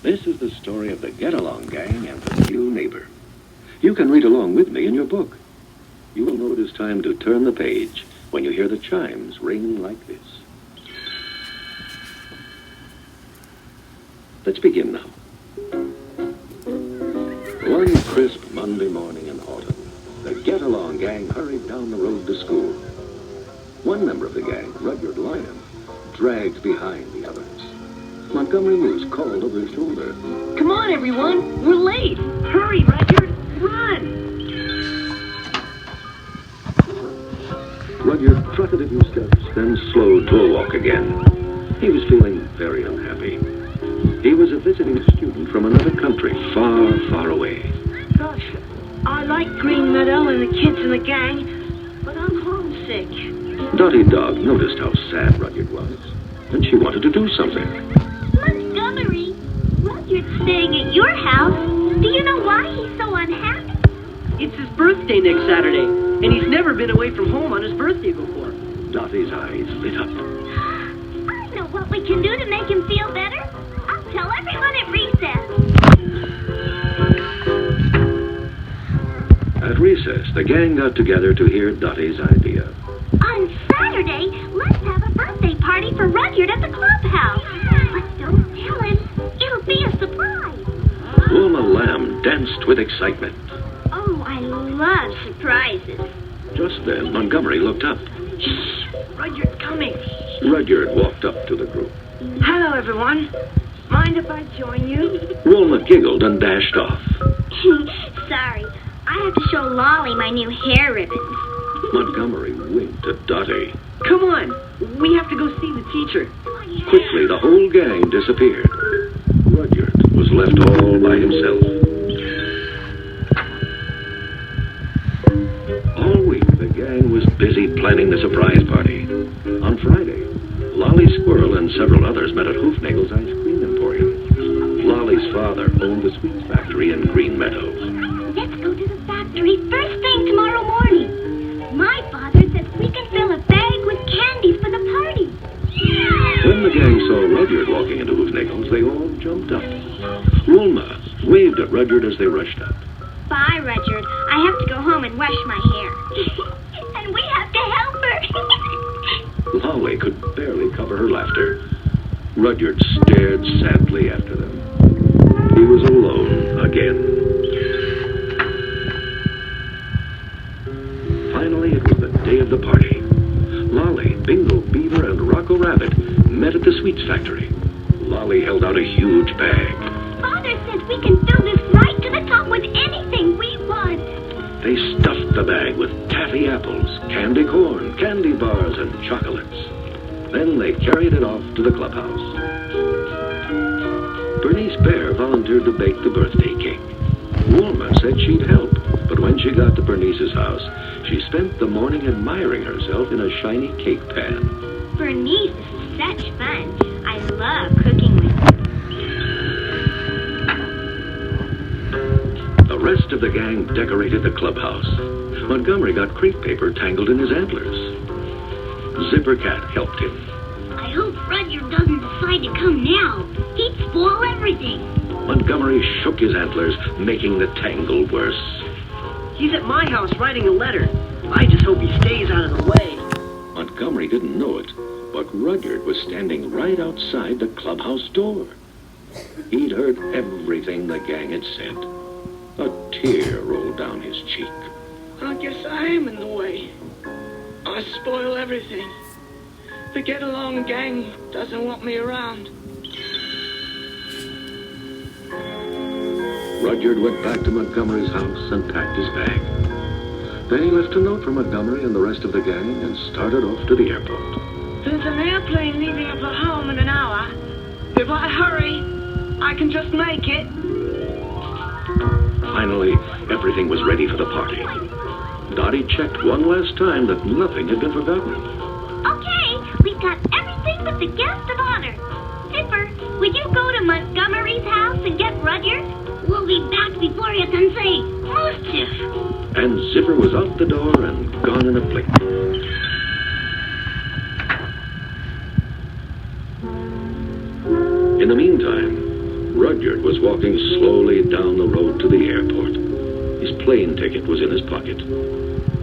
This is the story of the Get-Along Gang and the New Neighbor. You can read along with me in your book. You will know it is time to turn the page when you hear the chimes ring like this. Let's begin now. One crisp Monday morning in autumn, the Get-Along Gang hurried down the road to school. One member of the gang, Rudyard Lion, dragged behind the others. Montgomery Moose called over his shoulder. Come on, everyone! We're late! Hurry, Rudyard! Run! Rudyard trotted a few steps, then slowed to a walk again. He was feeling very unhappy. He was a visiting student from another country, far, far away. Gosh, I like Green Meadow and the kids in the gang, but I'm homesick. Dottie Dog noticed how sad Rudyard was, and she wanted to do something. Montgomery, Rudyard's staying at your house. Do you know why he's so unhappy? It's his birthday next Saturday, and he's never been away from home on his birthday before. Dottie's eyes lit up. I know what we can do to make him feel better. I'll tell everyone at recess. At recess, the gang got together to hear Dottie's idea. On Saturday, let's have a birthday party for Rudyard at the clubhouse. But don't tell him. It'll be a surprise. Wilma Lamb danced with excitement. Oh, I love surprises. Just then, Montgomery looked up. Shh! Rudyard's coming. Rudyard walked up to the group. Hello, everyone. Mind if I join you? Wilma giggled and dashed off. Sorry, I have to show Lolly my new hair ribbons. Montgomery winked at Dottie. Come on. We have to go see the teacher. Quickly, the whole gang disappeared. Rudyard was left all by himself. All week, the gang was busy planning the surprise party. On Friday, Lolly Squirrel and several others met at Hoofnagel's ice cream emporium. Lolly's father owned the sweets factory in Green Meadows. Let's go to the factory first thing tomorrow morning. My father says we can fill a bag with candies for the party. When the gang saw Rudyard walking into Hoofnagel's, they all jumped up. Wilma waved at Rudyard as they rushed up. Bye, Rudyard. I have to go home and wash my hair. And we have to help her. Lolly could barely cover her laughter. Rudyard stared sadly after them. He was alone again. Finally, it was the day of the party. Lolly, Bingo, Beaver, and Rocco Rabbit met at the sweets factory. Lolly held out a huge bag. Father says we can fill this right to the top with anything we want. They stuffed the bag with taffy apples, candy corn, candy bars, and chocolates. Then they carried it off to the clubhouse. Bernice Bear volunteered to bake the birthday cake. Wilma said she'd help, but when she got to Bernice's house, she spent the morning admiring herself in a shiny cake pan. Bernice, this is such fun. I love cooking with you. The rest of the gang decorated the clubhouse. Montgomery got crepe paper tangled in his antlers. Zipper Cat helped him. I hope Rudyard doesn't decide to come now. He'd spoil everything. Montgomery shook his antlers, making the tangle worse. He's at my house writing a letter. I just hope he stays out of the way. Montgomery didn't know it, but Rudyard was standing right outside the clubhouse door. He'd heard everything the gang had said. A tear rolled down his cheek. I guess I am in the way. I spoil everything. The Get-Along Gang doesn't want me around. Rudyard went back to Montgomery's house and packed his bag. Then he left a note for Montgomery and the rest of the gang and started off to the airport. There's an airplane leaving up for home in an hour. If I hurry, I can just make it. Finally, everything was ready for the party. Dottie checked one last time that nothing had been forgotten. Okay, we've got everything but the guest of honor. Zipper, would you go to Montgomery's house and get Rudyard? We'll be back before you can say mischief. And Zipper was out the door and gone in a blink. In the meantime, Rudyard was walking slowly down the road to the airport. His plane ticket was in his pocket.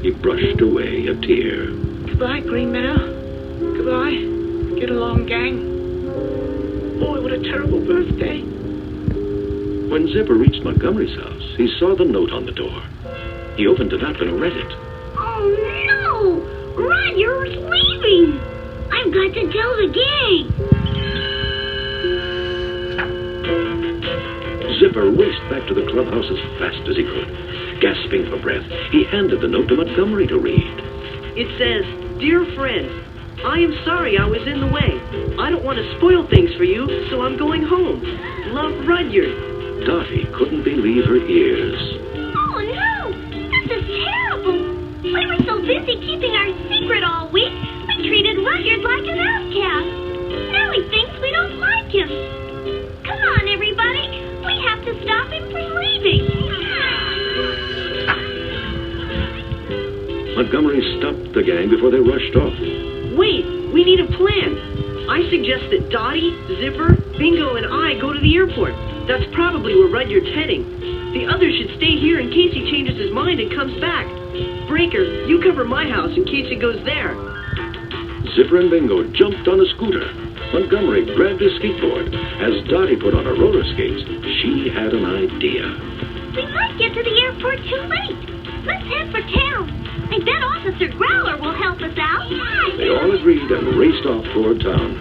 He brushed away a tear. Goodbye, Green Meadow. Goodbye. Get along, gang. Boy, what a terrible birthday. When Zipper reached Montgomery's house, he saw the note on the door. He opened it up and read it. Oh, no! Rudyard's leaving! I've got to tell the gang! Zipper raced back to the clubhouse as fast as he could. Gasping for breath, he handed the note to Montgomery to read. It says, "Dear friend, I am sorry I was in the way. I don't want to spoil things for you, so I'm going home. Love, Rudyard." Dottie couldn't believe her ears. Oh, no! This is terrible! We were so busy keeping our secret all week, we treated Rudyard like an outcast. Now he thinks we don't like him. Come on, everybody! We have to stop him from leaving! Montgomery stopped the gang before they rushed off. Wait, we need a plan. I suggest that Dottie, Zipper, Bingo, and I go to the airport. That's probably where Rudyard's heading. The others should stay here in case he changes his mind and comes back. Breaker, you cover my house in case he goes there. Zipper and Bingo jumped on a scooter. Montgomery grabbed his skateboard. As Dottie put on her roller skates, she had an idea. We might get to the airport too late. Let's head for town. I bet Officer Growler will help us out. They all agreed and raced off toward town.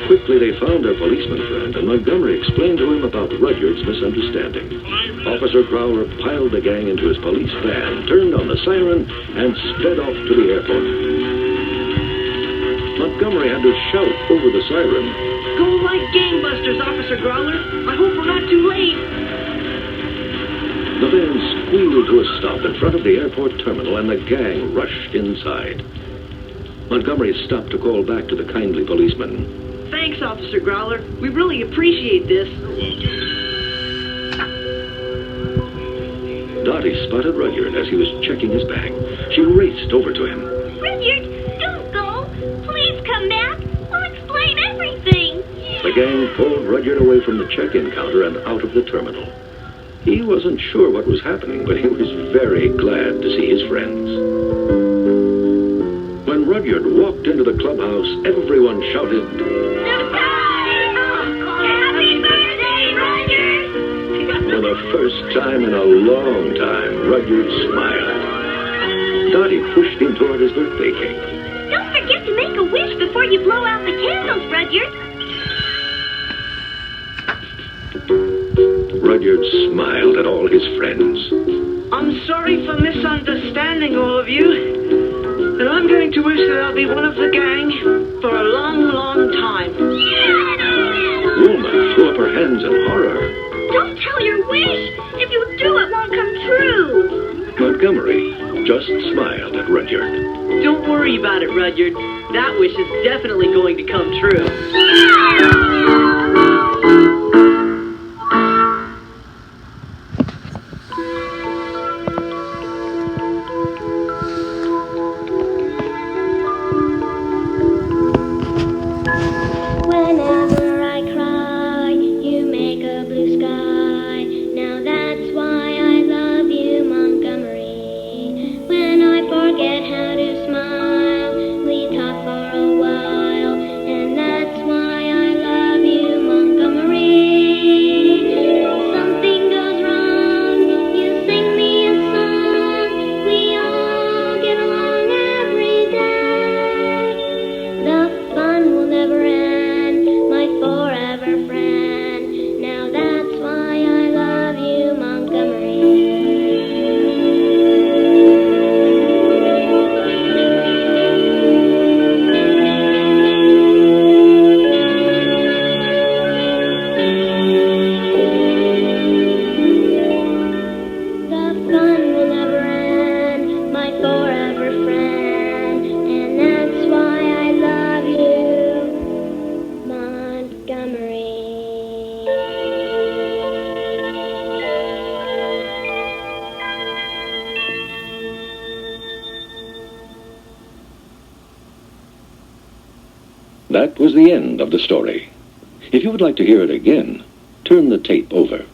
Quickly they found their policeman friend, and Montgomery explained to him about Rudyard's misunderstanding. Officer Growler piled the gang into his police van, turned on the siren, and sped off to the airport. Montgomery had to shout over the siren, Go like gangbusters, Officer Growler. I hope we're not too late. The van squealed to a stop in front of the airport terminal, and the gang rushed inside. Montgomery stopped to call back to the kindly policeman. Thanks, Officer Growler. We really appreciate this. Dottie spotted Rudyard as he was checking his bag. She raced over to him. Rudyard, don't go. Please come back. We'll explain everything. The gang pulled Rudyard away from the check-in counter and out of the terminal. He wasn't sure what was happening, but he was very glad to see his friends. When Rudyard walked into the clubhouse, everyone shouted, Happy birthday, Rudyard! For the first time in a long time, Rudyard smiled. Dottie pushed him toward his birthday cake. Don't forget to make a wish before you blow out the candles, Rudyard. Rudyard smiled at all his friends. I'm sorry for misunderstanding all of you, but I'm going to wish that I'll be one of the gang for a long, long time. Wilma threw up her hands in horror. Don't tell your wish. If you do, it won't come true. Montgomery just smiled at Rudyard. Don't worry about it, Rudyard. That wish is definitely going to come true. Whenever I cry, you make a blue sky. Now that's why I love you, Montgomery. When I forget how to smile, we talk for a while. And that's why I love you. was the end of the story. If you would like to hear it again, turn the tape over.